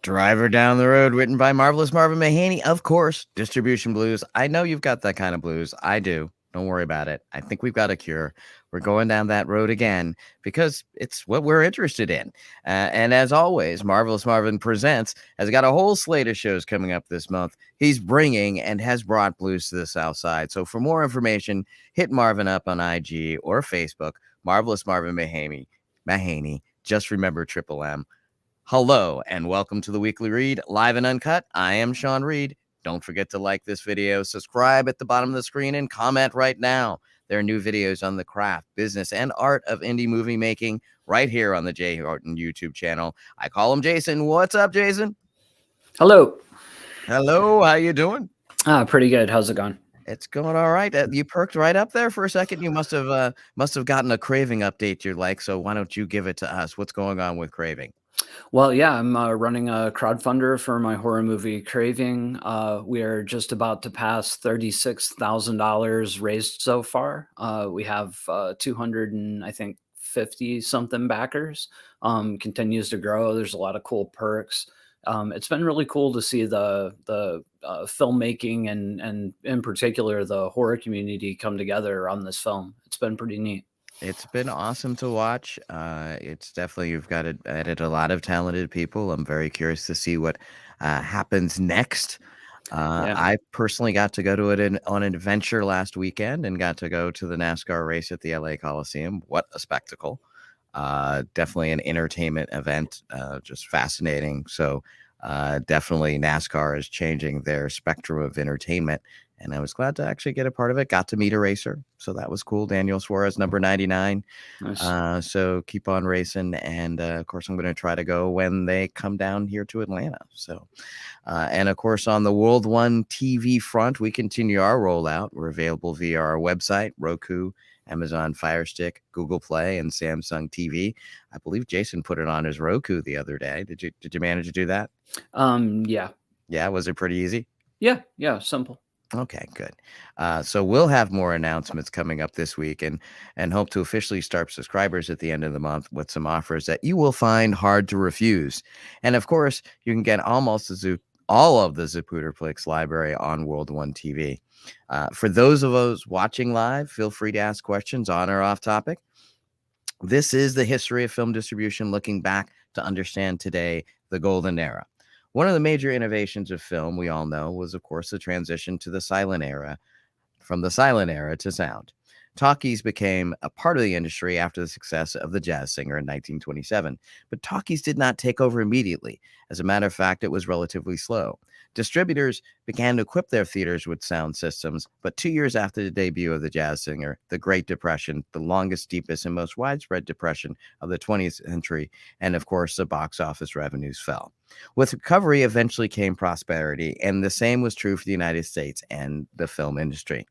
Driver Down the Road, written by Marvelous Marvin Mahaney. Of course, Distribution Blues. I know you've got that kind of blues. I do. Don't worry about it. I think we've got a cure. We're going down that road again because it's what we're interested in. And as always, Marvelous Marvin Presents has got a whole slate of shows coming up this month. He's bringing and has brought blues to the South Side. So for more information, hit Marvin up on IG or Facebook. Marvelous Marvin Mahaney. Just remember Triple M. Hello and welcome to the Weekly Read, live and uncut. I am Sean Reed. Don't forget to like this video, subscribe at the bottom of the screen, and comment right now. There are new videos on the craft, business, and art of indie movie making right here on the J. Horton YouTube channel. I call him Jason. What's up, Jason? Hello. Hello. How you doing? Pretty good. How's it going? It's going all right. You perked right up there for a second. You must have gotten a Craving update you like. So why don't you give it to us? What's going on with Craving? Well, yeah, I'm running a crowdfunder for my horror movie Craving. We are just about to pass $36,000 raised so far. We have 200 and I think 50 something backers. Continues to grow. There's a lot of cool perks. It's been really cool to see the filmmaking and in particular the horror community come together on this film. It's been pretty neat. It's been awesome to watch. It's definitely, you've got added a lot of talented people. I'm very curious to see what happens next. I personally got to go to it on an adventure last weekend and got to go to the NASCAR race at the LA Coliseum. What a spectacle. Definitely an entertainment event, just fascinating. So definitely NASCAR is changing their spectrum of entertainment. And I was glad to actually get a part of it. Got to meet a racer. So that was cool. Daniel Suarez, number 99. Nice. So keep on racing. And of course, I'm going to try to go when they come down here to Atlanta. So, and of course, on the World One TV front, we continue our rollout. We're available via our website, Roku, Amazon Fire Stick, Google Play, and Samsung TV. I believe Jason put it on his Roku the other day. Did you manage to do that? Yeah. Yeah. Was it pretty easy? Yeah. Simple. Okay, good. So we'll have more announcements coming up this week and hope to officially start subscribers at the end of the month with some offers that you will find hard to refuse. And of course, you can get almost all of the Zapooterflix library on World One TV. For those of us watching live, feel free to ask questions on or off topic. This is the history of film distribution, looking back to understand today the golden era. One of the major innovations of film, we all know, was, of course, the transition to the silent era, from the silent era to sound. Talkies became a part of the industry after the success of The Jazz Singer in 1927, but talkies did not take over immediately. As a matter of fact, it was relatively slow. Distributors began to equip their theaters with sound systems, but 2 years after the debut of The Jazz Singer, the Great Depression, the longest, deepest, and most widespread depression of the 20th century, and of course, the box office revenues fell. With recovery eventually came prosperity, and the same was true for the United States and the film industry.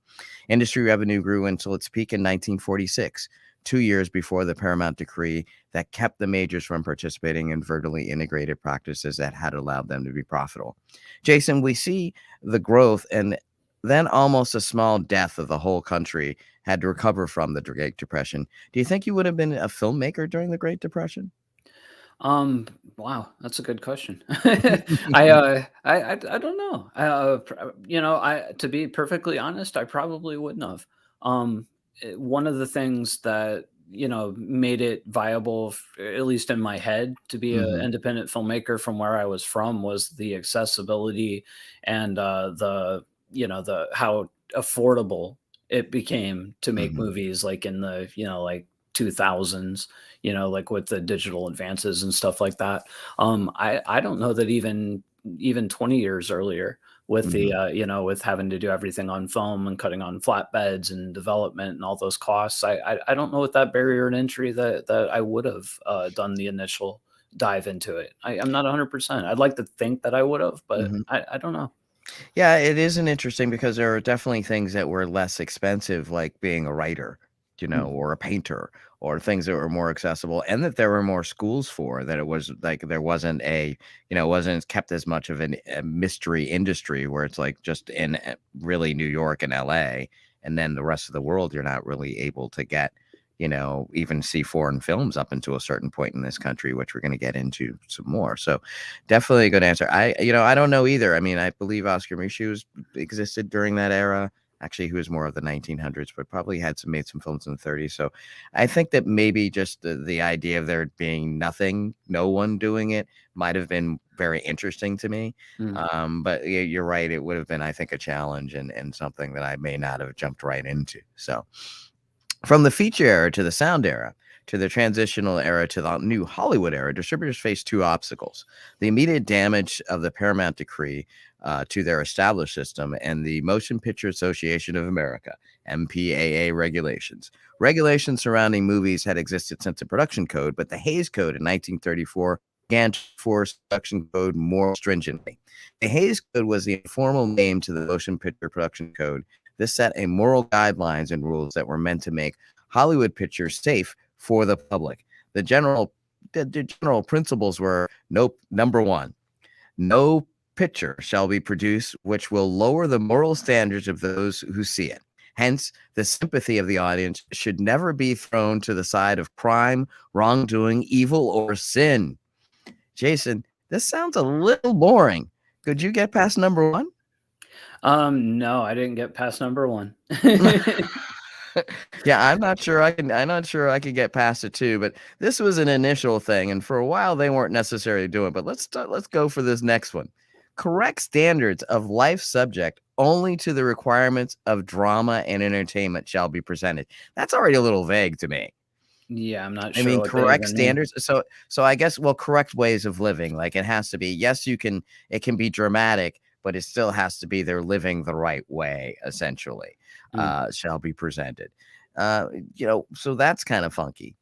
Industry revenue grew until its peak in 1946, 2 years before the Paramount decree that kept the majors from participating in vertically integrated practices that had allowed them to be profitable. Jason, we see the growth and then almost a small death of the whole country had to recover from the Great Depression. Do you think you would have been a filmmaker during the Great Depression? Wow, that's a good question. I don't know. To be perfectly honest, I probably wouldn't have. One of the things that made it viable, at least in my head, to be an independent filmmaker from where I was from was the accessibility and the how affordable it became to make movies, like in the like 2000s, like with the digital advances and stuff like that. I don't know that even 20 years earlier with the with having to do everything on film and cutting on flatbeds and development and all those costs, I don't know what that barrier to entry that I would have done the initial dive into it. I'm not 100%. I'd like to think that I would have, but I don't know. Yeah, it isn't interesting because there are definitely things that were less expensive, like being a writer, or a painter, or things that were more accessible, and that there were more schools for that. It was like there wasn't it wasn't kept as much of a mystery industry where it's like just in really New York and LA, and then the rest of the world you're not really able to get even see foreign films up until a certain point in this country, which we're going to get into some more. So definitely a good answer. I don't know either. I mean, I believe Oscar Micheaux existed during that era. Actually, he was more of the 1900s, but probably made some films in the 30s. So I think that maybe just the idea of there being no one doing it might have been very interesting to me. Mm. But yeah, you're right. It would have been, I think, a challenge and something that I may not have jumped right into. So from the feature era to the sound era to the transitional era to the new Hollywood era, distributors face two obstacles: the immediate damage of the Paramount Decree to their established system and the Motion Picture Association of America, MPAA regulations. Regulations surrounding movies had existed since the production code, but the Haze Code in 1934 began to enforce production code more stringently. The Haze Code was the informal name to the Motion Picture Production Code. This set a moral guidelines and rules that were meant to make Hollywood pictures safe for the public. The general principles were: number one, no picture shall be produced which will lower the moral standards of those who see it. Hence, the sympathy of the audience should never be thrown to the side of crime, wrongdoing, evil, or sin. Jason, this sounds a little boring. Could you get past number one? No, I didn't get past number one. Yeah, I'm not sure I can get past it too, but this was an initial thing, and for a while they weren't necessarily doing it. But let's go for this next one. Correct standards of life subject only to the requirements of drama and entertainment shall be presented. That's already a little vague to me. Yeah, I'm not I sure mean, what they correct even mean. standards. So I guess, well, correct ways of living. Like, it has to be, yes, it can be dramatic, but it still has to be they're living the right way, essentially, Mm. shall be presented. So that's kind of funky.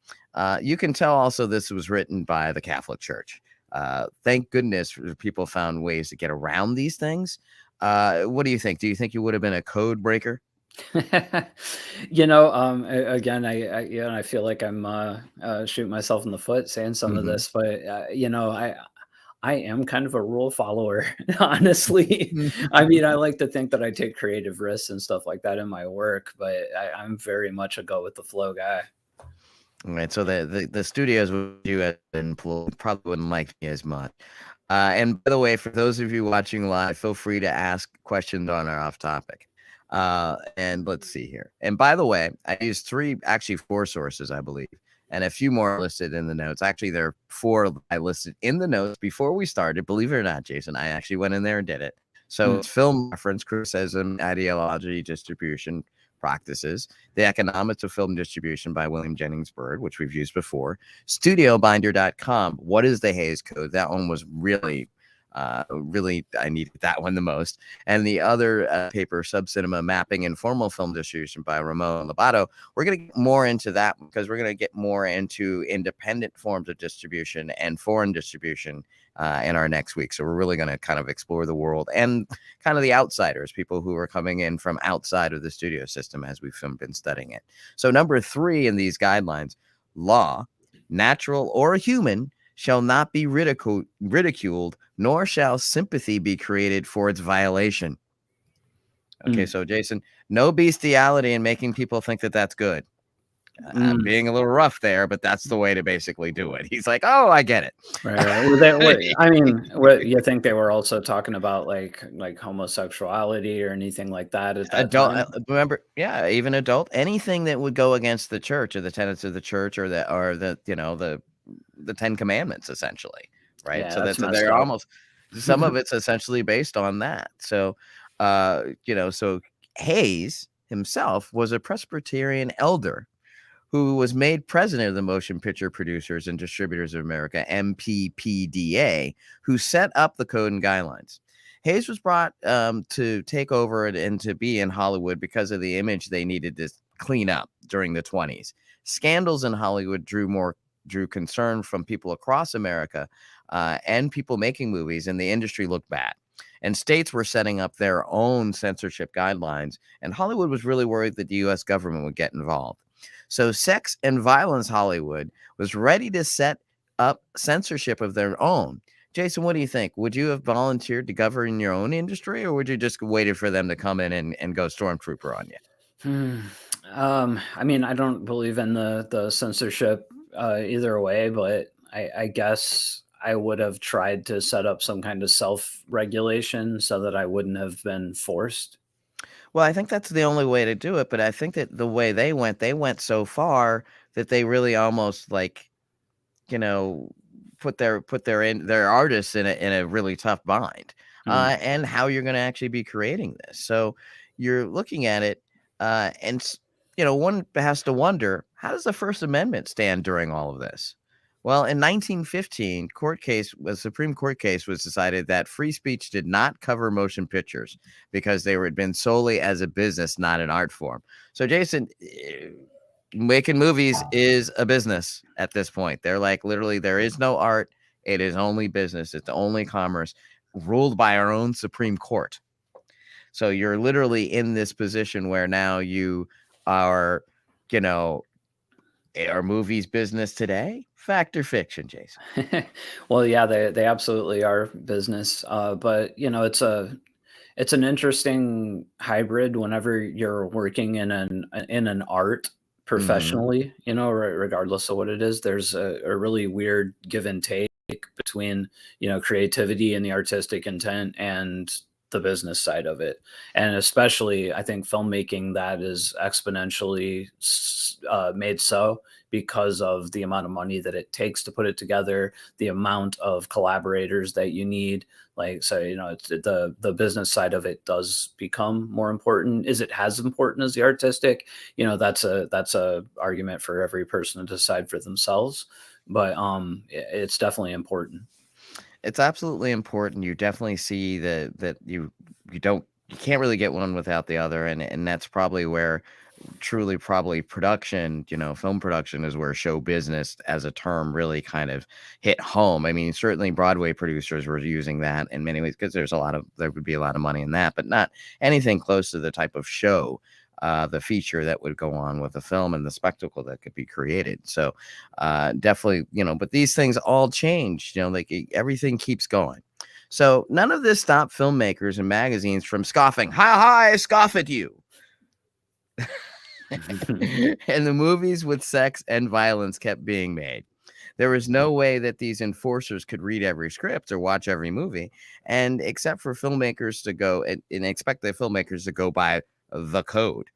You can tell also this was written by the Catholic Church. Thank goodness people found ways to get around these things. What do you think? Do you think you would have been a code breaker? Again, I feel like I'm shooting myself in the foot saying some of Hmm. this, but I am kind of a rule follower, honestly. I mean, I like to think that I take creative risks and stuff like that in my work, but I'm very much a go with the flow guy. Right. So the studios with you as an employee probably wouldn't like me as much. And by the way, for those of you watching live, feel free to ask questions on our off topic. And let's see here. And by the way, I used actually four sources, I believe, and a few more listed in the notes. Actually, there are four I listed in the notes before we started. Believe it or not, Jason, I actually went in there and did it. So Mm. it's film reference, criticism, ideology, distribution practices, the economics of film distribution by William Jennings Byrd, which we've used before, studiobinder.com. What is the Haze Code? That one was really, I needed that one the most. And the other paper, Subcinema Mapping and Formal Film Distribution by Ramon Lobato. We're going to get more into that because we're going to get more into independent forms of distribution and foreign distribution in our next week. So we're really going to kind of explore the world and kind of the outsiders, people who are coming in from outside of the studio system as we've been studying it. So number 3 in these guidelines: law, natural or human, shall not be ridiculed, nor shall sympathy be created for its violation. Okay, Mm. so Jason, no bestiality and making people think that that's good. I'm Mm. being a little rough there, but that's the way to basically do it. He's like, oh, I get it. Right, right. Were they, I mean, what you think they were also talking about, like homosexuality or anything like that at that Adult, time? remember, yeah, even adult, anything that would go against the church or the tenets of the church or the 10 commandments, essentially, right? Yeah, So that's that's messed they're up. almost, some of it's essentially based on that. So so Hayes himself was a Presbyterian elder who was made president of the Motion Picture Producers and Distributors of America, MPPDA, who set up the code and guidelines. Hayes was brought to take over and to be in Hollywood because of the image they needed to clean up during the 20s. Scandals in Hollywood drew concern from people across America and people making movies, and the industry looked bad. And states were setting up their own censorship guidelines, and Hollywood was really worried that the U.S. government would get involved. So Sex and Violence Hollywood was ready to set up censorship of their own. Jason, what do you think? Would you have volunteered to govern your own industry, or would you just waited for them to come in and go stormtrooper on you? Hmm. I mean, I don't believe in the censorship either way, but I guess I would have tried to set up some kind of self-regulation so that I wouldn't have been forced. Well, I think that's the only way to do it, but I think that the way they went so far that they really almost, like, you know, put their artists in a really tough bind, Mm. and how you're gonna actually be creating this. So you're looking at it, and one has to wonder, how does the First Amendment stand during all of this? Well, in 1915, a Supreme Court case was decided that free speech did not cover motion pictures because they had been solely as a business, not an art form. So, Jason, making movies is a business at this point. They're like, literally, there is no art. It is only business. It's only commerce, ruled by our own Supreme Court. So you're literally in this position where now you are, you know, are movies business today? Fact or fiction, Jason? Well, yeah, they absolutely are business. But it's an interesting hybrid whenever you're working in an art Mhm. professionally, regardless of what it is. There's a really weird give and take between, creativity and the artistic intent and the business side of it. And especially, I think filmmaking that is exponentially made so because of the amount of money that it takes to put it together, the amount of collaborators that you need. Like, so, it's the business side of it does become more important. Is it as important as the artistic? That's a argument for every person to decide for themselves, but it's definitely important. It's absolutely important. You definitely see that you can't really get one without the other, and that's probably where truly probably production, film production is where show business as a term really kind of hit home. I mean, certainly Broadway producers were using that in many ways because there would be a lot of money in that, but not anything close to the type of show, the feature that would go on with the film and the spectacle that could be created. So definitely, but these things all change, like everything keeps going. So none of this stopped filmmakers and magazines from scoffing. Ha ha, I scoff at you. And the movies with sex and violence kept being made. There was no way that these enforcers could read every script or watch every movie, and except for filmmakers to go and expect the filmmakers to go by the code.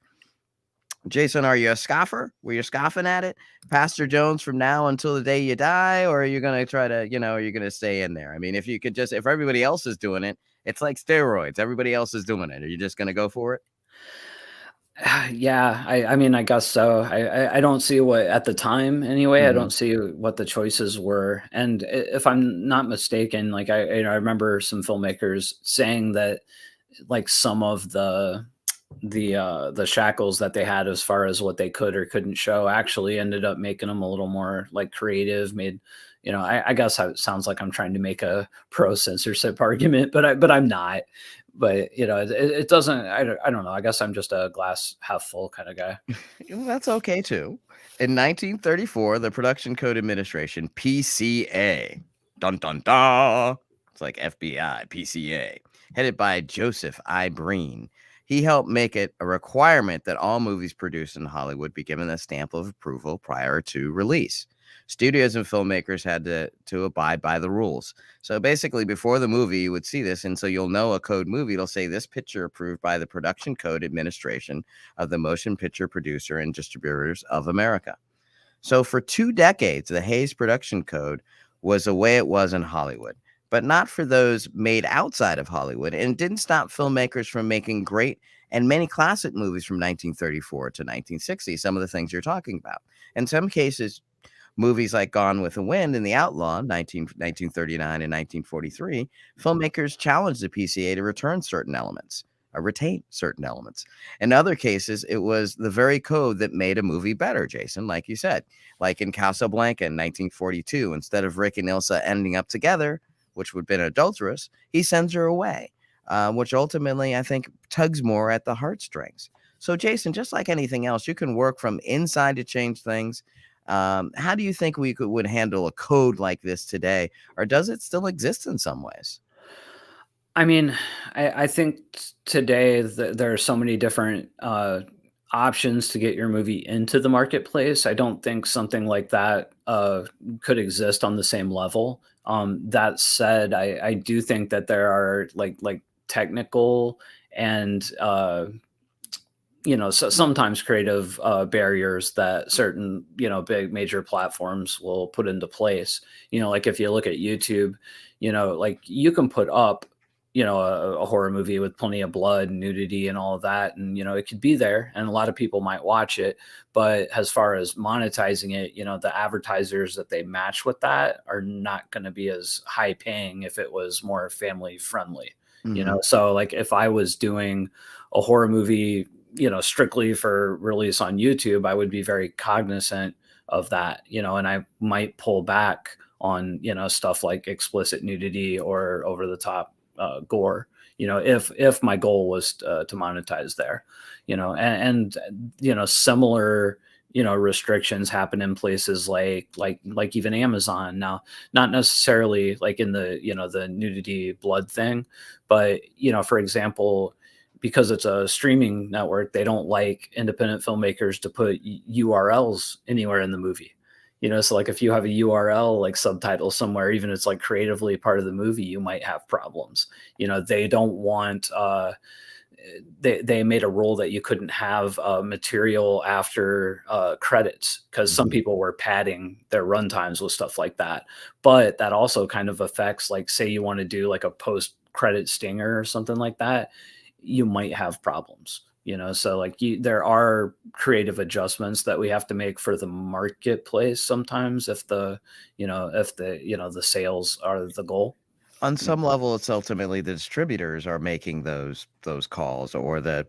Jason, are you a scoffer? Were you scoffing at it? Pastor Jones from now until the day you die? Or are you going to try to, are you going to stay in there? I mean, if everybody else is doing it, it's like steroids. Everybody else is doing it. Are you just going to go for it? Yeah, I mean, I guess so. I don't see what at the time anyway, I Hmm. don't see what the choices were, and if I'm not mistaken, like, I remember some filmmakers saying that, like, some of the shackles that they had as far as what they could or couldn't show actually ended up making them a little more, like, creative, I guess it sounds like I'm trying to make a pro censorship argument, but I'm not. But, it doesn't I don't know, I guess I'm just a glass half full kinda guy. Well, that's okay too. In 1934, the Production Code Administration, PCA, dun dun dun, it's like FBI, PCA, headed by Joseph I. Breen. He helped make it a requirement that all movies produced in Hollywood be given a stamp of approval prior to release. Studios and filmmakers had to abide by the rules. So basically, before the movie, you would see this, and so you'll know a code movie. It'll say this picture approved by the Production Code Administration of the Motion Picture Producer and Distributors of America. So for 2 decades, the Haze Production Code was the way it was in Hollywood, but not for those made outside of Hollywood, and it didn't stop filmmakers from making great and many classic movies from 1934 to 1960, some of the things you're talking about. In some cases, movies like Gone with the Wind and The Outlaw, 1939 and 1943, filmmakers challenged the PCA to retain certain elements. In other cases, it was the very code that made a movie better, Jason, like you said. Like in Casablanca in 1942, instead of Rick and Ilsa ending up together, which would have been adulterous, he sends her away, which ultimately, I think, tugs more at the heartstrings. So, Jason, just like anything else, you can work from inside to change things. How do you think would handle a code like this today, or does it still exist in some ways? I mean, I think today there are so many different options to get your movie into the marketplace. I don't think something like that could exist on the same level. That said, I do think that there are like technical and so sometimes creative barriers that certain big major platforms will put into place. Like if you look at YouTube, like you can put up a horror movie with plenty of blood and nudity and all of that, and it could be there and a lot of people might watch it. But as far as monetizing it, the advertisers that they match with that are not going to be as high paying if it was more family friendly. Hmm. So like if I was doing a horror movie strictly for release on YouTube, I would be very cognizant of that, and I might pull back on, stuff like explicit nudity or over the top gore, if my goal was to monetize there, and similar, restrictions happen in places like even Amazon now, not necessarily like in the, the nudity blood thing, but, for example, because it's a streaming network, they don't like independent filmmakers to put URLs anywhere in the movie. So like if you have a URL like subtitle somewhere, even if it's like creatively part of the movie, you might have problems. They don't want they made a rule that you couldn't have material after credits because some Hmm. people were padding their runtimes with stuff like that. But that also kind of affects, like, say you want to do like a post credit stinger or something like that, you might have problems. So like there are creative adjustments that we have to make for the marketplace sometimes if the sales are the goal. On Yeah. some level, it's ultimately the distributors are making those calls, or the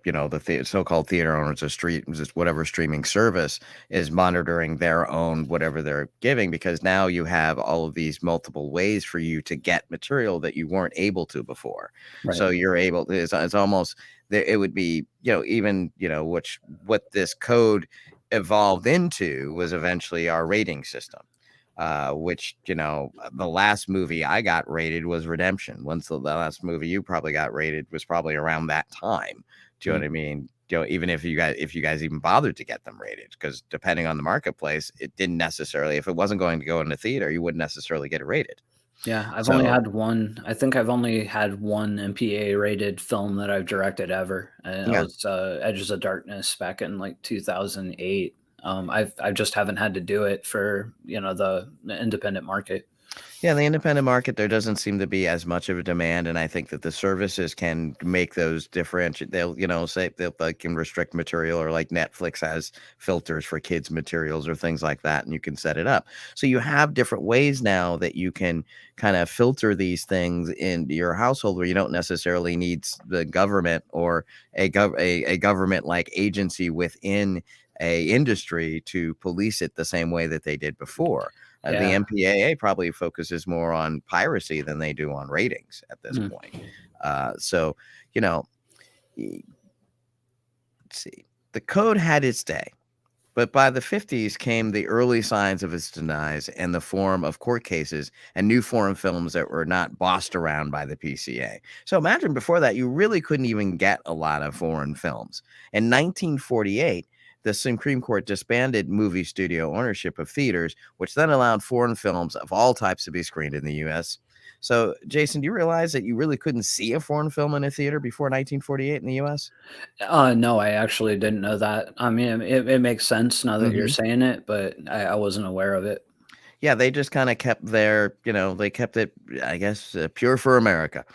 so-called theater owners or just whatever streaming service is monitoring their own whatever they're giving, because now you have all of these multiple ways for you to get material that you weren't able to before. Right. So you're able to, it's almost there. It would be, even, which what this code evolved into was eventually our rating system, which, the last movie I got rated was Redemption. Once the last movie you probably got rated was probably around that time. Do you know Mm. what I mean? Even if you guys even bothered to get them rated, because depending on the marketplace, it didn't necessarily, if it wasn't going to go in the theater, you wouldn't necessarily get it rated. Yeah, I've only So had one. I think I've only had one MPA rated film that I've directed ever, and it yeah. was Edges of Darkness back in like 2008. I just haven't had to do it for the independent market. Yeah, the independent market, there doesn't seem to be as much of a demand, and I think that the services can make those differentiate. They'll, say they can restrict material, or like Netflix has filters for kids' materials or things like that, and you can set it up. So you have different ways now that you can kind of filter these things into your household, where you don't necessarily need the government or a government like agency within a industry to police it the same way that they did before. The Yeah. MPAA probably focuses more on piracy than they do on ratings at this Mm. point. So, you know, let's see. The code had its day, but by the 50s came the early signs of its demise in the form of court cases and new foreign films that were not bossed around by the PCA. So imagine before that, you really couldn't even get a lot of foreign films. In 1948, the Supreme Court disbanded movie studio ownership of theaters, which then allowed foreign films of all types to be screened in the US. So, Jason, do you realize that you really couldn't see a foreign film in a theater before 1948 in the US? No, I actually didn't know that. I mean, it makes sense now that you're saying it, but I wasn't aware of it. Yeah, they just kinda kept they kept it, I guess, pure for America.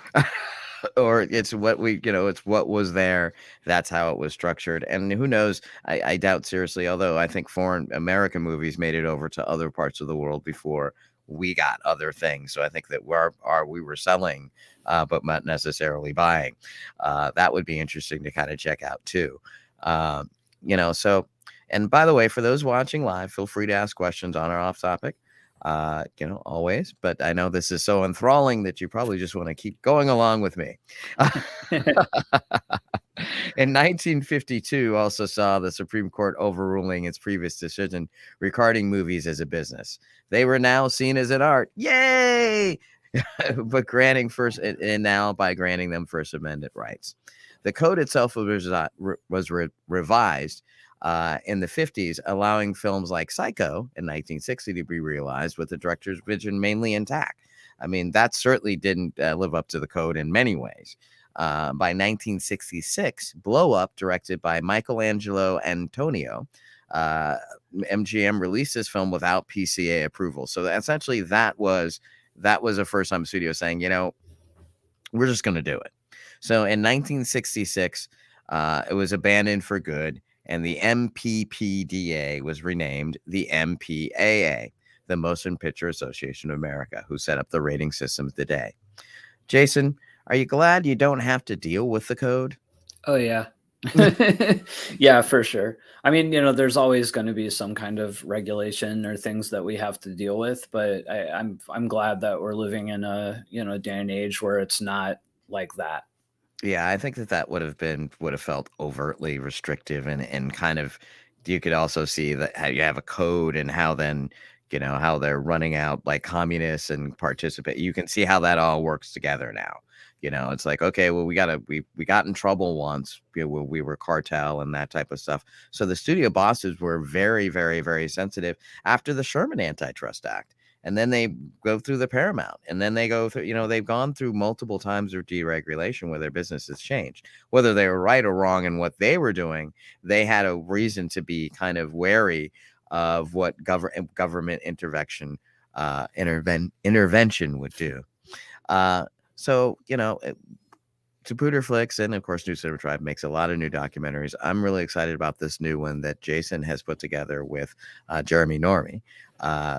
Or it's what was there, that's how it was structured, and who knows, I doubt seriously, although I think foreign American movies made it over to other parts of the world before we got other things, so I think that we were selling, but not necessarily buying. That would be interesting to kinda check out too. Um, so, and by the way, for those watching live, feel free to ask questions on or off topic, always. But I know this is so enthralling that you probably just want to keep going along with me. In 1952, also saw the Supreme Court overruling its previous decision regarding movies as a business. They were now seen as an art. Yay! But granting first, and now by granting them First Amendment rights. The code itself was revised in the 50s, allowing films like Psycho in 1960 to be realized with the director's vision mainly intact. I mean, that certainly didn't live up to the code in many ways. By 1966, Blow Up, directed by Michelangelo Antonio, MGM released this film without PCA approval. So essentially, that was a first-time studio saying, we're just going to do it. So in 1966, it was abandoned for good, and the MPPDA was renamed the MPAA, the Motion Picture Association of America, who set up the rating system today. Jason, are you glad you don't have to deal with the code? Oh, yeah. Yeah, for sure. I mean, there's always going to be some kind of regulation or things that we have to deal with, but I'm glad that we're living in a day and age where it's not like that. Yeah, I think that would have felt overtly restrictive, and kind of, you could also see that how you have a code and how then how they're running out like communists and participate. You can see how that all works together now. It's like, okay, well, we got in trouble once, when we were cartel and that type of stuff. So the studio bosses were very, very, very sensitive after the Sherman Antitrust Act. And then they go through the Paramount, and then they go through, they've gone through multiple times of deregulation where their business has changed. Whether they were right or wrong in what they were doing, they had a reason to be kind of wary of what government intervention would do. So, Zapruder Flicks and, of course, New Cinema Tribe makes a lot of new documentaries. I'm really excited about this new one that Jason has put together with Jeremy Normey.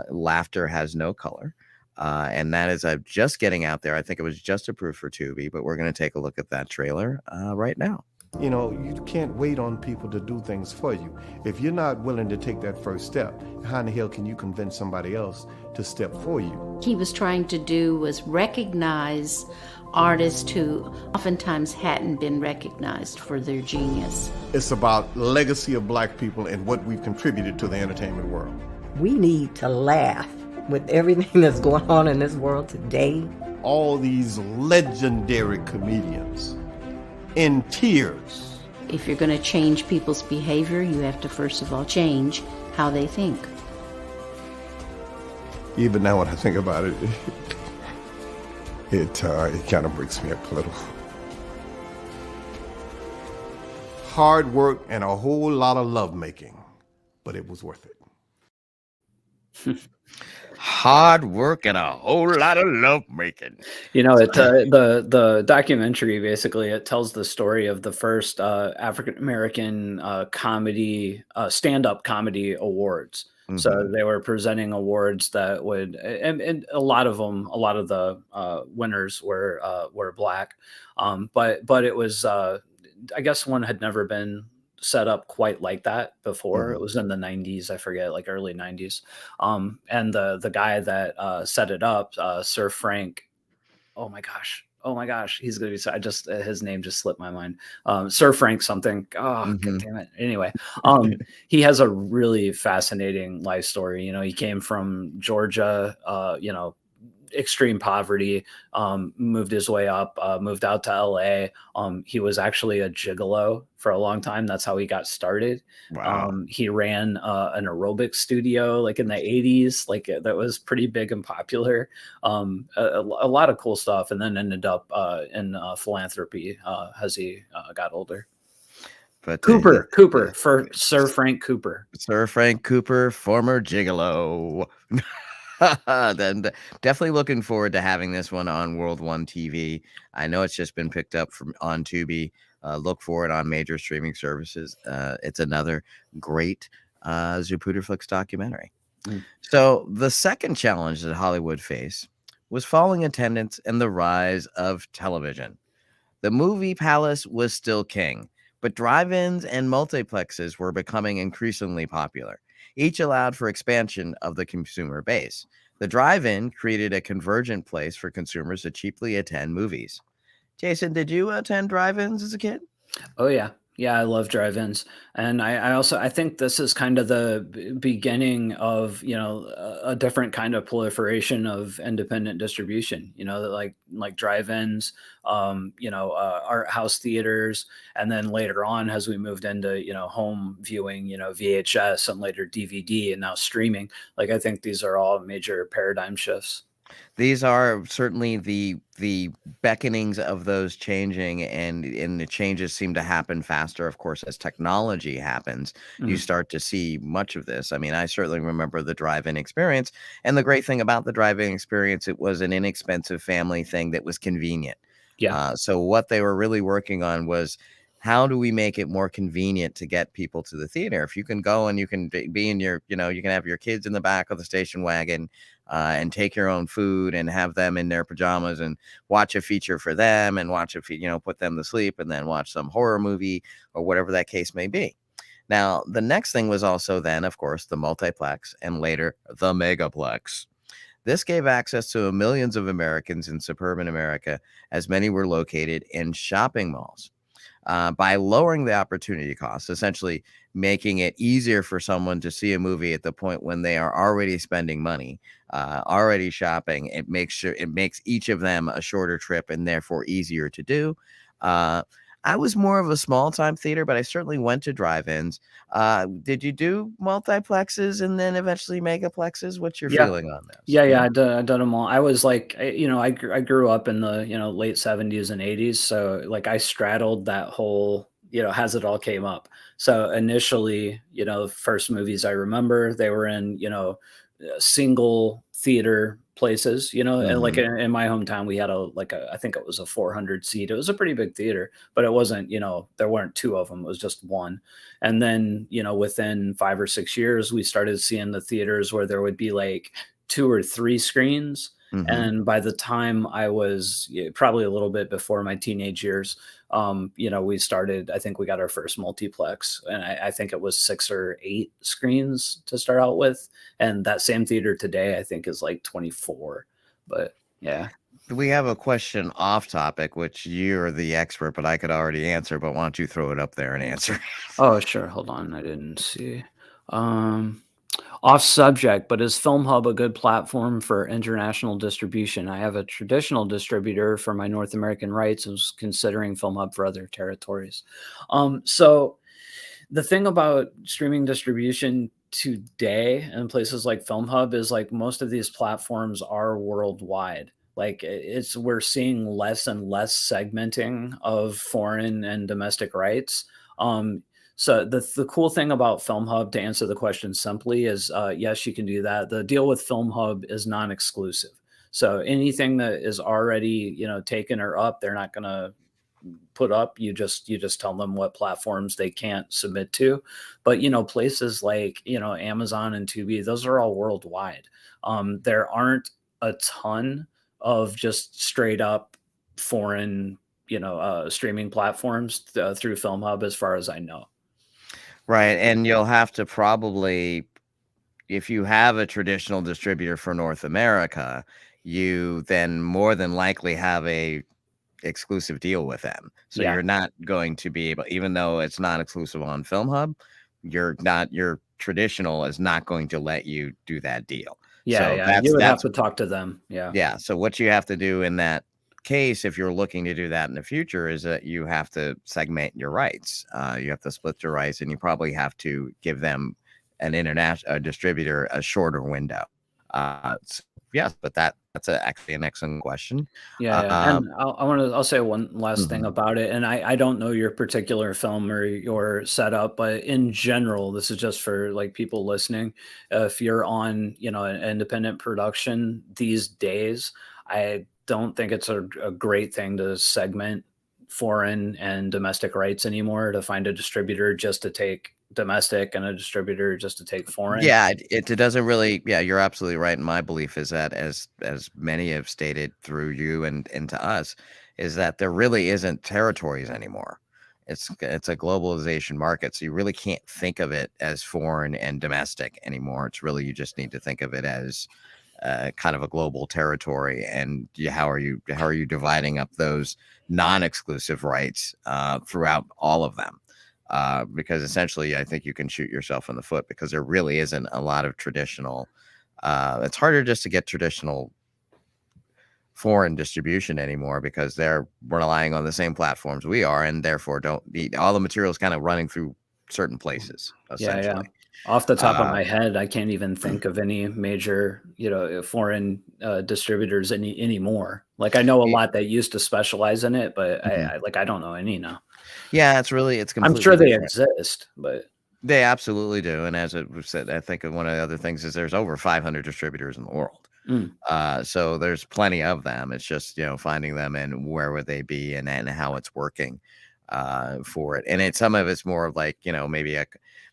Laughter Has No Color. And that is just getting out there. I think it was just approved for Tubi, but we're going to take a look at that trailer right now. You can't wait on people to do things for you. If you're not willing to take that first step, how in the hell can you convince somebody else to step for you? He was trying to do was recognize artists who oftentimes hadn't been recognized for their genius. It's about legacy of black people and what we've contributed to the entertainment world. We need to laugh with everything that's going on in this world today. All these legendary comedians in tears. If you're going to change people's behavior, you have to first of all change how they think. Even now when I think about it, it kind of breaks me up a little. Hard work and a whole lot of lovemaking, but it was worth it. Hard work and a whole lot of lovemaking. The documentary, basically, it tells the story of the first African American comedy stand-up comedy awards. Mm-hmm. So they were presenting awards that would, and a lot of the winners were black, but it was I guess one had never been set up quite like that before. Mm-hmm. It was in the 90s, I forget, like early 90s. And the guy that set it up, Sir Frank, oh my gosh, he's gonna be, his name just slipped my mind. Sir Frank something. Oh, mm-hmm. God damn it. Anyway, he has a really fascinating life story. He came from Georgia, extreme poverty, moved his way up, moved out to LA. He was actually a gigolo for a long time. That's how he got started. Wow. He ran an aerobic studio like in the 80s, like that was pretty big and popular. A lot of cool stuff, and then ended up in philanthropy as he got older. But Cooper for Sir Frank Cooper. Sir Frank Cooper, former gigolo. Then definitely looking forward to having this one on World One TV. I know it's just been picked up on Tubi. Look for it on major streaming services. It's another great Zapruder Flicks documentary. So the second challenge that Hollywood faced was falling attendance and the rise of television. The movie palace was still king, but drive-ins and multiplexes were becoming increasingly popular. Each allowed for expansion of the consumer base. The drive-in created a convergent place for consumers to cheaply attend movies. Jason, did you attend drive-ins as a kid? Oh, yeah. Yeah, I love drive-ins, and I also I think this is kind of the beginning of, a different kind of proliferation of independent distribution. Like drive-ins, art house theaters, and then later on, as we moved into home viewing, VHS and later DVD, and now streaming. Like I think these are all major paradigm shifts. These are certainly the beckonings of those changing, and the changes seem to happen faster. Of course, as technology happens, you Mhm. start to see much of this. I mean, I certainly remember the drive-in experience, and the great thing about the drive-in experience, it was an inexpensive family thing that was convenient. Yeah. So what they were really working on was, how do we make it more convenient to get people to the theater? If you can go and you can be in your, you can have your kids in the back of the station wagon, and take your own food and have them in their pajamas and watch a feature for them and put them to sleep and then watch some horror movie or whatever that case may be. Now, the next thing was also then, of course, the multiplex and later the megaplex. This gave access to millions of Americans in suburban America, as many were located in shopping malls. By lowering the opportunity cost, essentially making it easier for someone to see a movie at the point when they are already spending money, already shopping. It makes each of them a shorter trip and therefore easier to do. Uh, I was more of a small time theater, but I certainly went to drive-ins. Did you do multiplexes and then eventually megaplexes? What's your Yeah. feeling on this? Yeah, yeah, Yeah. I done 'em all. I was like, I grew up in the, late '70s and '80s, so, like, I straddled that whole, as it all came up. So, initially, first movies I remember, they were in, single theater places, and, like, Mhm. in my hometown, we had I think it was a 400 seat. It was a pretty big theater, but it wasn't, there weren't 2 of them, it was just 1. And then, within 5 or 6 years, we started seeing the theaters where there would be, like, 2 or 3 screens, Mhm. and by the time I was, probably a little bit before my teenage years, we started, I think we got our first multiplex, and I think it was 6 or 8 screens to start out with, and that same theater today, I think, is like 24, but yeah. We have a question off topic, which you're the expert, but I could already answer. But why don't you throw it up there and answer? Oh, sure, hold on, I didn't see. Um Off subject, but is Film Hub a good platform for international distribution? I have a traditional distributor for my North American rights and was considering Film Hub for other territories. So the thing about streaming distribution today in places like Film Hub is like most of these platforms are worldwide. Like we're seeing less and less segmenting of foreign and domestic rights. Um, so the cool thing about Film Hub, to answer the question simply, is yes, you can do that. The deal with Film Hub is non-exclusive. So anything that is already taken or up, they're not going to put up. You just tell them what platforms they can't submit to. But places like Amazon and Tubi, those are all worldwide. There aren't a ton of just straight up foreign streaming platforms through Film Hub, as far as I know. Right, and you'll have to probably, if you have a traditional distributor for North America, you then more than likely have a exclusive deal with them. So Yeah, you're not going to be able, even though it's not exclusive on Film Hub, your traditional is not going to let you do that deal. yeah, So yeah, you that's would have that's to talk to them. Yeah. yeah. So what you have to do in that case, if you're looking to do that in the future, is that you have to segment your rights. You have to split your rights, and you probably have to give them an international distributor a shorter window. So yes, but that's actually an excellent question. Yeah, yeah, Um, and I'll say one last thing mhm. about it, and I don't know your particular film or your setup, but in general, this is just for like people listening. If you're on, an independent production these days, I don't think it's a great thing to segment foreign and domestic rights anymore, to find a distributor just to take domestic and a distributor just to take foreign. Yeah, it doesn't really, yeah, you're absolutely right. And my belief is that, as many have stated through you and to us, is that there really isn't territories anymore. It's a globalization market, so you really can't think of it as foreign and domestic anymore. It's really, you just need to think of it as kind of a global territory. And how are you dividing up those non-exclusive rights throughout all of them? because essentially I think you can shoot yourself in the foot because there really isn't a lot of traditional. It's harder just to get traditional foreign distribution anymore because they're relying on the same platforms we are, and therefore don't need all the materials kind of running through certain places Yeah, yeah. essentially. Off the top of Uh, my head, I can't even think of any major, foreign distributors anymore. Like I know a y- lot that used to specialize in it, but mhm. I don't know any now. Yeah, it's I'm completely sure they different. exist, but They absolutely do, and as it was said, I think one of the other things is there's over 500 distributors in the world. mm, So there's plenty of them. It's just, finding them and where would they be and how it's working for it. And some of it's more of like, maybe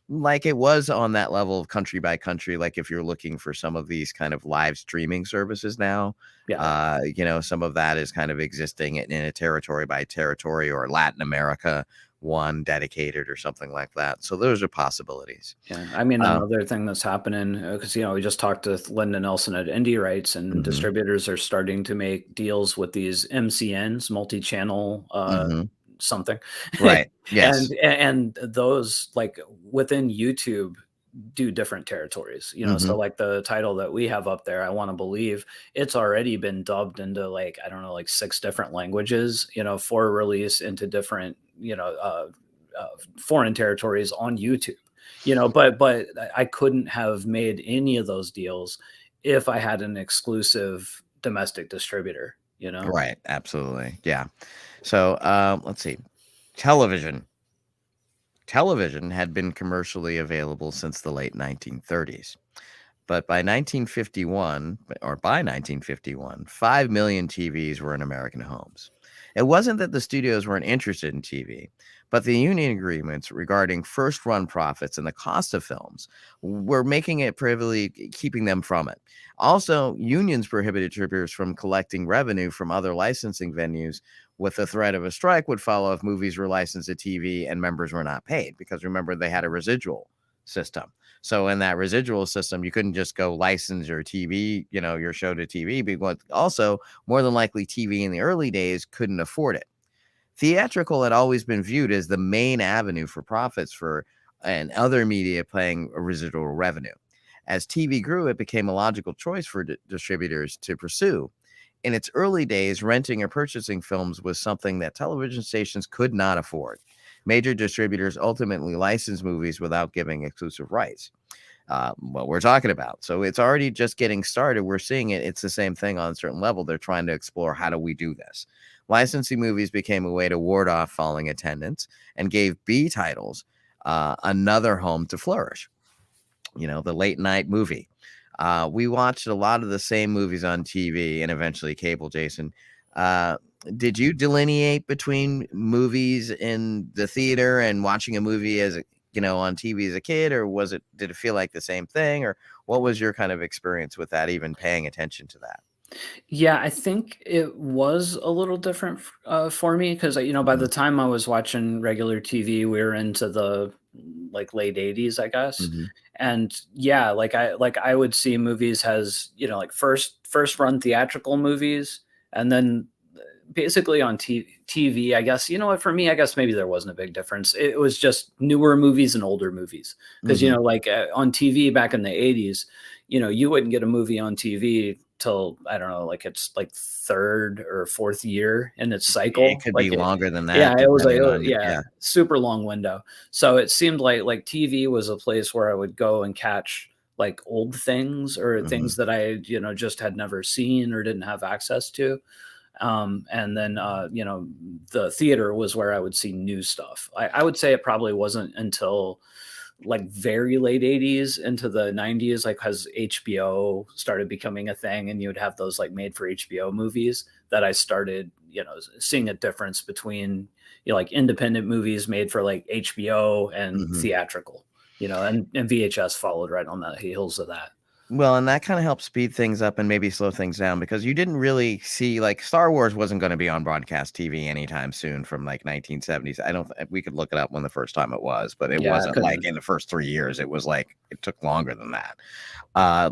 like it was on that level of country by country. Like if you're looking for some of these kind of live streaming services now, yeah. some of that is kind of existing in a territory by territory or Latin America one dedicated or something like that. So those are possibilities. Yeah, I mean, Uh, another thing that's happening because we just talked to Linda Nelson at Indie Rights, and mhm, distributors are starting to make deals with these MCNs, multi-channel mhm. something, Right. Yes. and those like within YouTube do different territories. So Mhm. like the title that we have up there, I want to believe it's already been dubbed into like I don't know, like 6 different languages, for release into different foreign territories on YouTube. But I couldn't have made any of those deals if I had an exclusive domestic distributor. Right. Absolutely. Yeah. So let's see. Television. Television had been commercially available since the late 1930s. But by 1951, 5 million TVs were in American homes. It wasn't that the studios weren't interested in TV, but the union agreements regarding first run profits and the cost of films were making it privily keeping them from it. Also, unions prohibited distributors from collecting revenue from other licensing venues with the threat of a strike would follow if movies were licensed to TV and members were not paid, because remember, they had a residual system. So in that residual system, you couldn't just go license your TV, your show to TV, because also more than likely TV in the early days couldn't afford it. Theatrical had always been viewed as the main avenue for profits for and other media paying a residual revenue. As TV grew, it became a logical choice for distributors to pursue. In its early days, renting or purchasing films was something that television stations could not afford. Major distributors ultimately licensed movies without giving exclusive rights. What we're talking about. So it's already just getting started. We're seeing it. It's the same thing on a certain level. They're trying to explore, how do we do this? Licensing movies became a way to ward off falling attendance and gave B titles another home to flourish. The late night movie. We watched a lot of the same movies on TV and eventually cable, Jason. Uh, did you delineate between movies in the theater and watching a movie on TV as a kid, or did it feel like the same thing, or what was your kind of experience with that, even paying attention to that? Yeah, I think it was a little different for me because by Mhm, the time I was watching regular TV, we were into the like late '80s, I guess. mhm, And yeah, like I would see movies as like first run theatrical movies, and then basically on TV, I guess, what, for me, I guess maybe there wasn't a big difference. It was just newer movies and older movies. Because, mhm. like on TV back in the 80s, you wouldn't get a movie on TV till, I don't know, like it's like third or fourth year in its It cycle. could be Like, longer than yeah, that, it was like, depending on yeah, yeah. super long window. So it seemed like TV was a place where I would go and catch like old things or Mhm, things that I, just had never seen or didn't have access to. And then the theater was where I would see new stuff. I would say it probably wasn't until like very late 80s into the 90s, like as HBO started becoming a thing and you would have those like made for HBO movies, that I started seeing a difference between like independent movies made for like HBO and mhm. theatrical, and VHS followed right on the heels of that. Well, and that kinda helps speed things up and maybe slow things down, because you didn't really see, like, Star Wars wasn't gonna be on broadcast TV anytime soon from, like, 1970s. I don't we could look it up when the first time it was, but it Yeah, I wasn't like couldn't. in the first 3 years. It was like it took longer than that.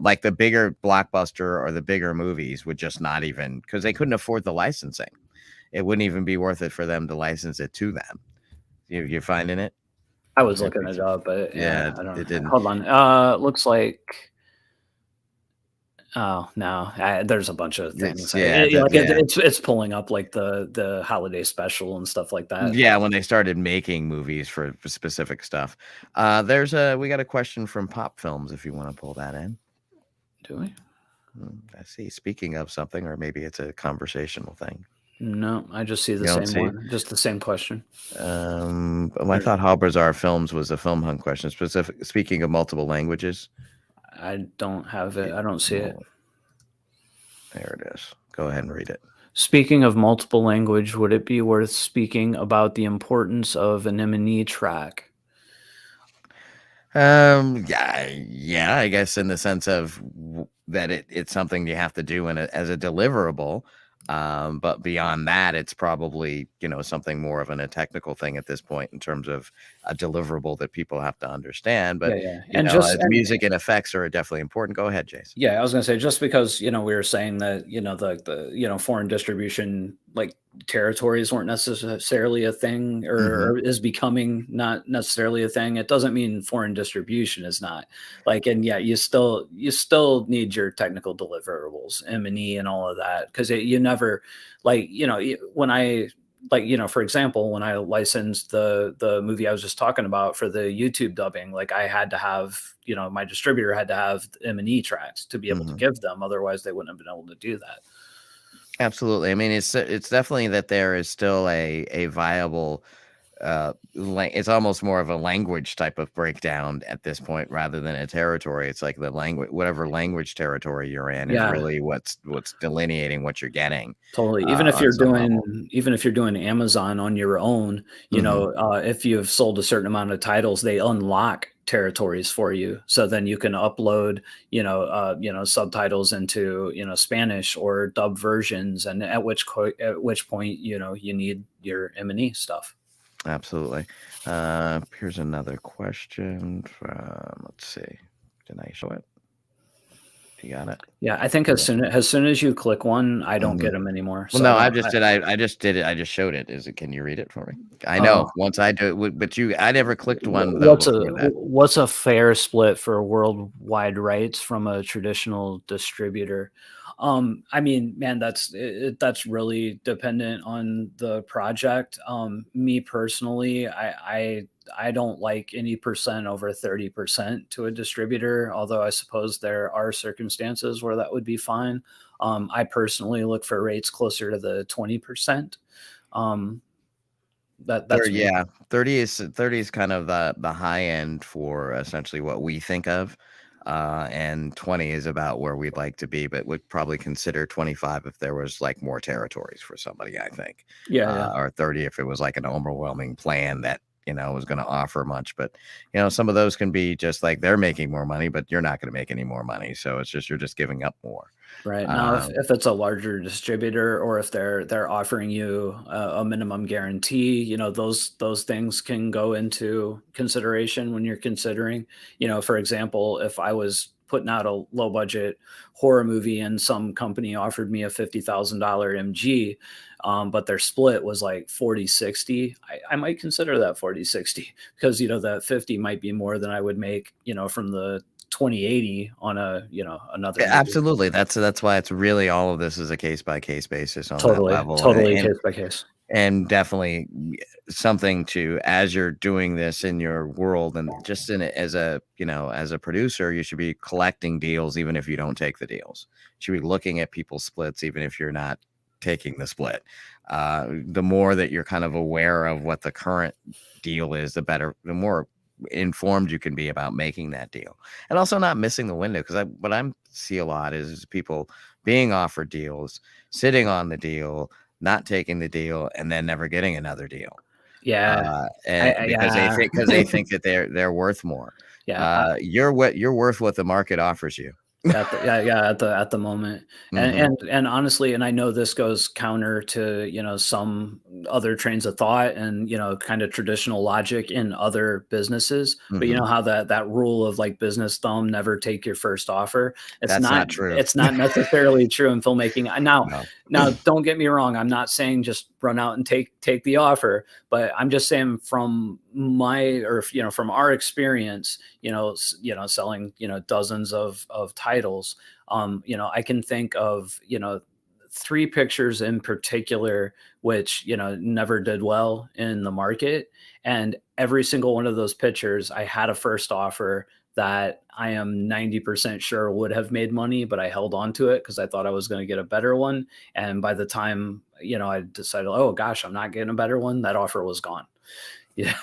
Like, the bigger blockbuster or the bigger movies would just not even, because they couldn't afford the licensing. It wouldn't even be worth it for them to license it to them. You finding it? I was looking it up, but Yeah, I don't it didn't. hold on. Looks like oh no, there's a bunch of things. It's pulling up like the holiday special and stuff like that. Yeah, when they started making movies for specific stuff. We got a question from Pop Films if you want to pull that in. Do we? I see. Speaking of something, or maybe it's a conversational thing. No, I just see the same one. Just the same question. I thought Halbazar Films was a film hunt question. Speaking of multiple languages. I don't have it. I don't see it. There it is. Go ahead and read it. Speaking of multiple language, would it be worth speaking about the importance of an M&E track? Yeah, I guess in the sense of that it's something you have to do as a deliverable. But beyond that, it's probably, something more of a technical thing at this point in terms of a deliverable that people have to understand. But music and effects are definitely important. Go ahead, Jason. Yeah, I was going to say, just because, we were saying that, the foreign distribution, like territories weren't necessarily a thing or is becoming not necessarily a thing. It doesn't mean foreign distribution is not you still need your technical deliverables, M&E and all of that. Cause you never when I, for example, when I licensed the movie I was just talking about for the YouTube dubbing, I had to have, my distributor had to have M&E tracks to be able to give them. Otherwise they wouldn't have been able to do that. Absolutely. I mean, it's definitely that there is still a viable, it's almost more of a language type of breakdown at this point rather than a territory. It's like the language, whatever language territory you're in is really what's delineating what you're getting. Totally. Even if you're doing Amazon on your own, if you've sold a certain amount of titles, they unlock territories for you. So then you can upload, subtitles into, Spanish or dub versions. And at which point, you need your M&E stuff. Absolutely. Here's another question from, let's see. Did I show it? You got it? Yeah, I think as soon as you click one, I don't get them anymore. Well, no, I just did it. I just showed it. Can you read it for me? I know once I do it, but I never clicked one. What's a fair split for worldwide rights from a traditional distributor? I mean, man, that's really dependent on the project. Me personally, I don't like any percent over 30% to a distributor, although I suppose there are circumstances where that would be fine. I personally look for rates closer to the 20%. That's 30 is kind of the high end for essentially what we think of. And 20 is about where we'd like to be, but would probably consider 25 if there was more territories for somebody, I think. Or 30 if it was an overwhelming plan that was going to offer much. But some of those can be just they're making more money, but you're not going to make any more money, so it's just you're just giving up more. Right. Now, if it's a larger distributor, or if they're offering you a minimum guarantee, those things can go into consideration when you're considering, for example, if I was putting out a low budget horror movie and some company offered me a $50,000 MG, but their split was 40-60, I might consider that 40-60 because, that 50 might be more than I would make, from the 2080 on another movie. Absolutely. That's why it's really all of this is a case-by-case basis on that level. Totally case by case. And definitely something to, as you're doing this in your world and just in it as a producer, you should be collecting deals even if you don't take the deals. You should be looking at people's splits even if you're not taking the split. The more that you're kind of aware of what the current deal is, the more informed you can be about making that deal, and also not missing the window. Because what I see a lot is people being offered deals, sitting on the deal, not taking the deal, and then never getting another deal. Because they think that they're worth more. You're worth what the market offers you. At the moment. And honestly, and I know this goes counter to some other trains of thought and, kind of traditional logic in other businesses. But you know how that rule of like business thumb, never take your first offer. That's not true. It's not necessarily true in filmmaking. No. Now, don't get me wrong. I'm not saying just run out and take the offer, but I'm just saying from from our experience, selling, dozens of titles, I can think of, 3 pictures in particular, which, never did well in the market. And every single one of those pictures, I had a first offer that I am 90% sure would have made money, but I held on to it because I thought I was going to get a better one. And by the time, I decided, oh gosh, I'm not getting a better one, that offer was gone. Yeah.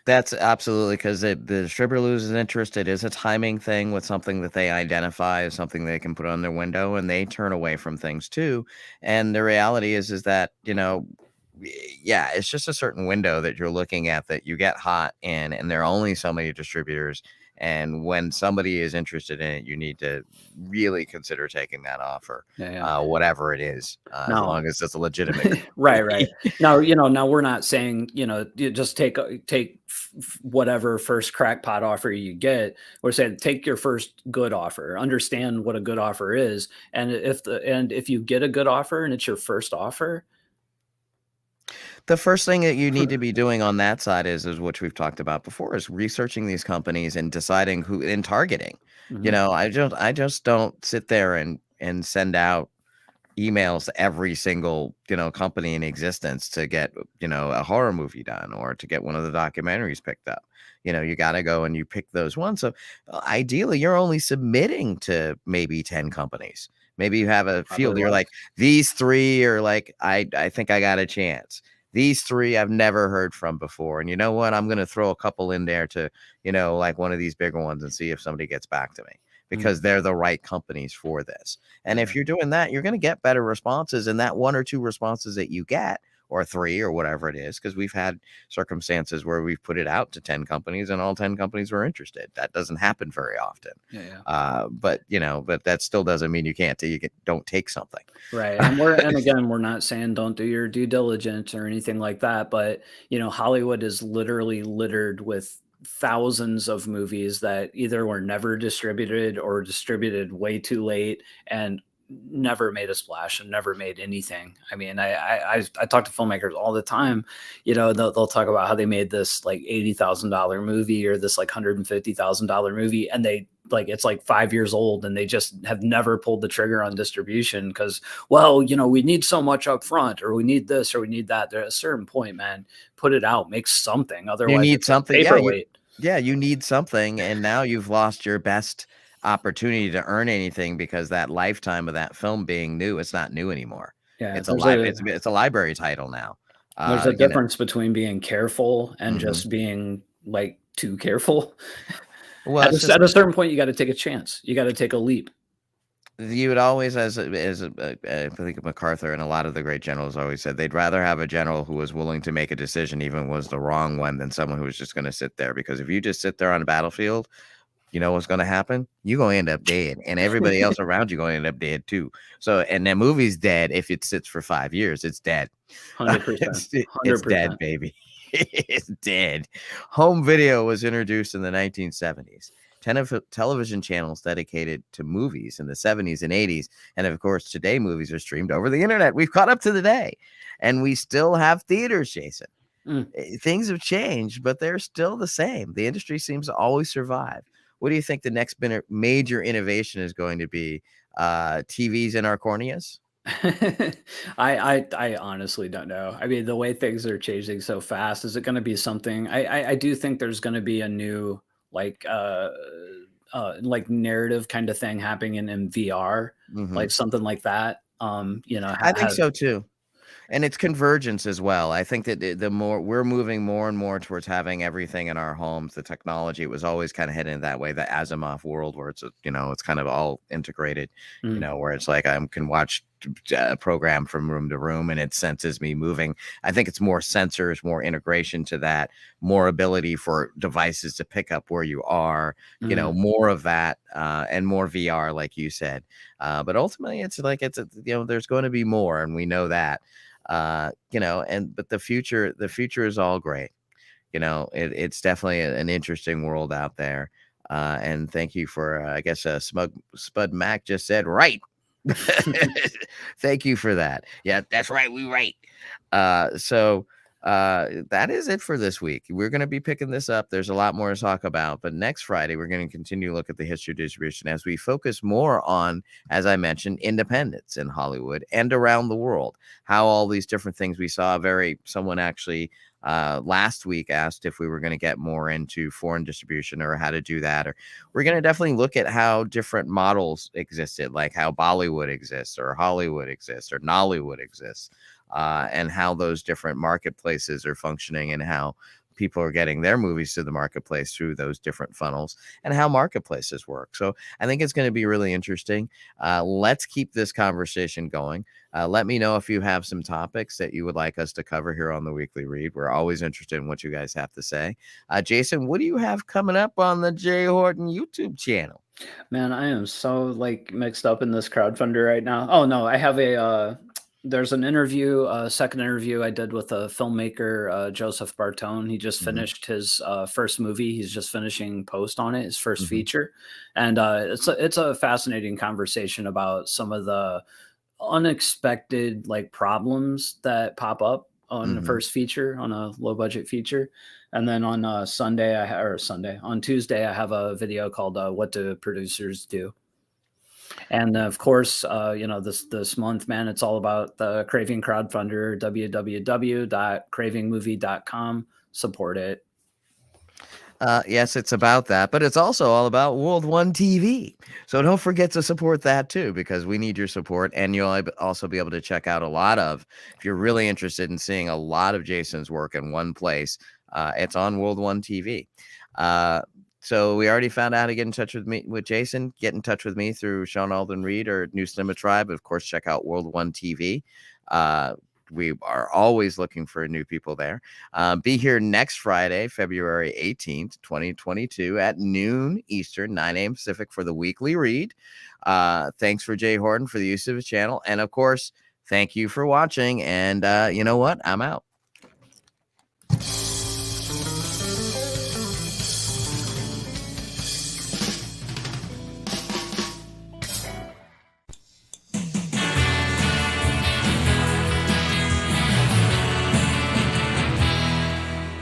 That's absolutely, because the distributor loses interest. It is a timing thing with something that they identify as something they can put on their window, and they turn away from things too. And the reality is that, yeah, it's just a certain window that you're looking at that you get hot in, and there are only so many distributors. And when somebody is interested in it, you need to really consider taking that offer, whatever it is, as long as it's a legitimate. Right. Now, now we're not saying, you just take whatever first crackpot offer you get. We're saying take your first good offer, understand what a good offer is. And if you get a good offer and it's your first offer, the first thing that you need to be doing on that side is what we've talked about before, is researching these companies and deciding who and targeting. I just don't sit there and send out emails to every single, company in existence to get, a horror movie done or to get one of the documentaries picked up. You got to go and you pick those ones. So ideally, you're only submitting to maybe 10 companies. Maybe you have a field. You're like, these 3 are like, I think I got a chance. These 3 I've never heard from before. And you know what? I'm going to throw a couple in there to, like one of these bigger ones and see if somebody gets back to me, because they're the right companies for this. And if you're doing that, you're going to get better responses. And that 1 or 2 responses that you get, or 3 or whatever it is, because we've had circumstances where we've put it out to 10 companies and all 10 companies were interested. That doesn't happen very often. But that still doesn't mean you don't take something. Right. And again, we're not saying don't do your due diligence or anything like that. But, Hollywood is literally littered with thousands of movies that either were never distributed or distributed way too late and never made a splash and never made anything. I mean, I talk to filmmakers all the time. They'll talk about how they made this like $80,000 movie or this like $150,000 movie, and they it's like 5 years old, and they just have never pulled the trigger on distribution because, we need so much up front, or we need this, or we need that. At a certain point, man, put it out, make something. Otherwise, you need something. Paperweight. You need something, and now you've lost your best opportunity to earn anything, because that lifetime of that film being new, it's not new anymore. It's a library title now. There's a difference between being careful and just being like too careful. Well, at a certain point, you got to take a chance. You got to take a leap. You would always, I think MacArthur and a lot of the great generals always said they'd rather have a general who was willing to make a decision, even was the wrong one, than someone who was just going to sit there. Because if you just sit there on a battlefield, you know what's going to happen? You're going to end up dead, and everybody else around you going to end up dead too. So, and the movie's dead if it sits for 5 years. It's dead. 100%. It's dead, baby. It's dead. Home video was introduced in the 1970s. Television channels dedicated to movies in the 70s and 80s. And of course, today movies are streamed over the internet. We've caught up to the day, and we still have theaters, Jason. Things have changed, but they're still the same. The industry seems to always survive. What do you think the next major innovation is going to be? TVs in our corneas? I honestly don't know. I mean, the way things are changing so fast, is it going to be something? I do think there's going to be a new like narrative kind of thing happening in VR, like something like that. I think so too. And it's convergence as well. I think that the more we're moving more and more towards having everything in our homes, the technology, it was always kind of heading that way, the Asimov world, where it's, it's kind of all integrated, where it's like I can watch a program from room to room and it senses me moving. I think it's more sensors, more integration to that, more ability for devices to pick up where you are, more of that, and more VR, like you said. But ultimately, it's like, there's going to be more, and we know that. But the future is all great. It's definitely an interesting world out there. And thank you for, I guess, Spud Mac just said, right. Thank you for that. Yeah, that's right. We right. That is it for this week. We're going to be picking this up. There's a lot more to talk about, but next Friday, we're going to continue to look at the history of distribution as we focus more on, as I mentioned, independence in Hollywood and around the world, how all these different things we saw. Someone actually last week asked if we were going to get more into foreign distribution or how to do that. Or we're going to definitely look at how different models existed, like how Bollywood exists or Hollywood exists or Nollywood exists, and how those different marketplaces are functioning and how people are getting their movies to the marketplace through those different funnels and how marketplaces work. So I think it's going to be really interesting. Let's keep this conversation going. Let me know if you have some topics that you would like us to cover here on the Weekly Read. We're always interested in what you guys have to say. Jason, what do you have coming up on the Jay Horton YouTube channel? Man, I am so mixed up in this crowdfunder right now. Oh no, I have there's an interview, a second interview I did with a filmmaker, Joseph Bartone. He just finished his first movie. He's just finishing post on it, his first feature. And it's a fascinating conversation about some of the unexpected problems that pop up on the first feature, on a low budget feature. And then on on Tuesday, I have a video called What Do Producers Do? And of course, this month, man, it's all about the Craving crowdfunder, www.cravingmovie.com. Support it. Yes, it's about that, but it's also all about World One TV. So don't forget to support that too, because we need your support. And you'll also be able to check out if you're really interested in seeing a lot of Jason's work in one place, it's on World One TV. So we already found out how to get in touch with Jason. Get in touch with me through Sean Alden Reed or New Cinema Tribe. Of course, check out World One TV. We are always looking for new people there. Be here next Friday, February 18th, 2022 at noon Eastern, 9 a.m. Pacific for the Weekly Read. Thanks for Jay Horton for the use of his channel. And of course, thank you for watching. And you know what? I'm out.